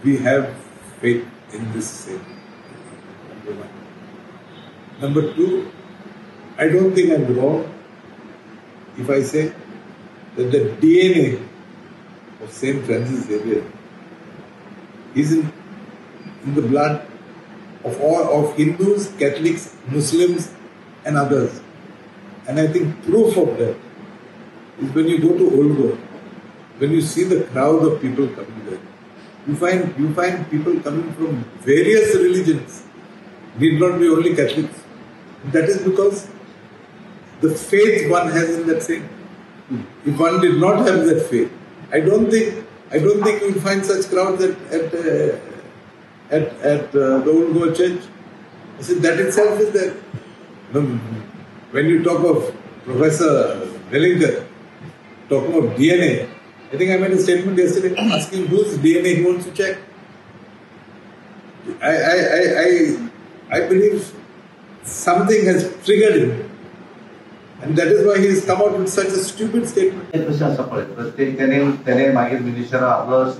we have faith in this same. Number one. Number two, I don't think I'm wrong if I say that the DNA of St. Francis Xavier is in the blood of all of Hindus, Catholics, Muslims and others. And I think proof of that is when you go to Old Goa, when you see the crowd of people coming there. You find people coming from various religions, need not be only Catholics. That is because the faith one has in that saint. If one did not have that faith, I don't think you will find such crowds at the Old Goa Church. I said that itself is there. When you talk of Professor Wellinger, talking of DNA, I think I made a statement yesterday asking whose DNA he wants to check. I believe something has triggered him, and that is why he has come out with such a stupid statement. त्याने मागील मिनिस्टरान आपलं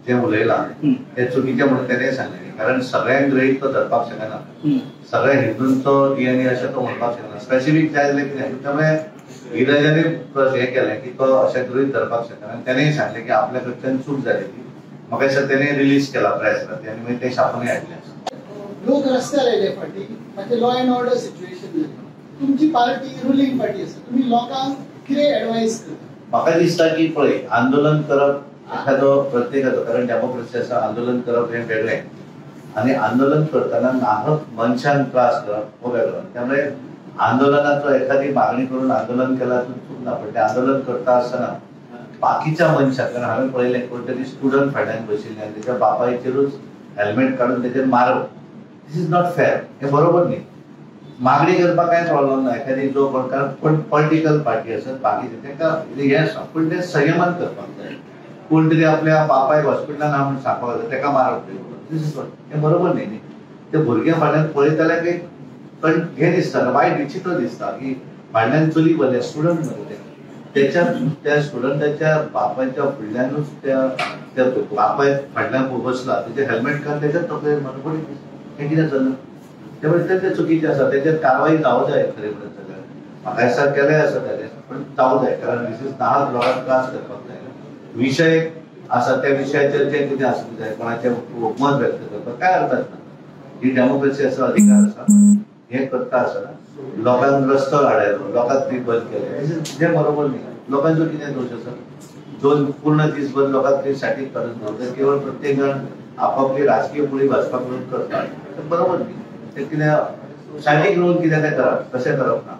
जे उलयला ते चुकीचे म्हणून त्याने सांगितले कारण सगळ्यांक गृहीत तो धरपाक शकना सगळ्या हिंदूंचो डीएनए अशें तो म्हणपाक शकना स्पेसिफिक जाय जाल्यार कितें त्यामुळे विराजाने हें केलें की तो अशें गृहीत धरपाक शकना आनी त्याने सांगलें की आपल्या कडच्यान चूक जाली ती म्हाका दिसता त्याने रिलीज केला प्रेसला त्याने मागीर ते छापूनय हाडलें लोक रस्त्यार आयले फाटी मागीर लॉ एंड ऑर्डर सिच्युएशन जालें तुमची पार्टी रुलिंग पार्टी आसा तुम्ही लोकांक कितें एडवायस करता म्हाका दिसता की पळय आंदोलन करप एखादो प्रत्येकाचो कारण डेमोक्रेसी आसा आंदोलन करप हें वेगळें आनी आंदोलन करतना नाहक मनशांक त्रास करप हो वेगळो त्यामुळे आंदोलनाचो एखादी मागणी करून आंदोलन केला चूक ना पण ते आंदोलन करता आसतना बाकीच्या मनशाक कारण हांवें पळयलें कोण तरी स्टुडंट फाटल्यान बशिल्ले आनी तेच्या बापायचेरूच हेल्मेट काडून तेचेर मारप दिस इज नॉट फेअर हें बरोबर न्ही मागणी करपाक कांय प्रॉब्लेम ना एखादी जो पॉलिटिकल पार्टी आसत बाकीचे तेका हें आसा पूण ते संयमान करपाक जाय कोण तरी आपल्या बापायक हॉस्पिटलान हांव म्हणून सांगपाक जाय तेका मारप दिस इज हें बरोबर न्ही ते भुरग्या फाटल्यान पळयत जाल्यार पण हें दिसता वायट विचित्र दिसता की फाटल्यान चली बरे स्टुडंट मरे त्या स्टुडंटाच्या बापायच्या फुडल्यानूच त्या बापाय फाटल्यान बसला तेजे हेल्मेट काडून तेच्याच तकलेर मारप हें कितें चल्लां त्यामुळे ते चुकीचे आसा तेचेर कारवाई जावं जाय खरें म्हणत जाल्यार म्हाका दिसता केलें आसा ताणें पण जावं जाय कारण दिस इज नाहक लोकांक त्रास करपाक जाय विशय आसा त्या विशयाचेर जें कितें आसूंक जाय कोणाचें मत व्यक्त करपाक काय अर्थ ना ही डेमोक्रेसी आसा अधिकार आसा हें करता आसतना लोकांक रस्तो काडलो लोकांक ती बंद केलें जें बरोबर न्ही लोकांचो कितें दोश आसा दोन पूर्ण दीसभर लोकांक ती साठीक काडून दवरता केवळ प्रत्येक जाण आपापली राजकीय पुळी भाजपाक म्हणून करता बरोबर न्ही ते कितें साठीक रोवन कितें तें करप तशें करप ना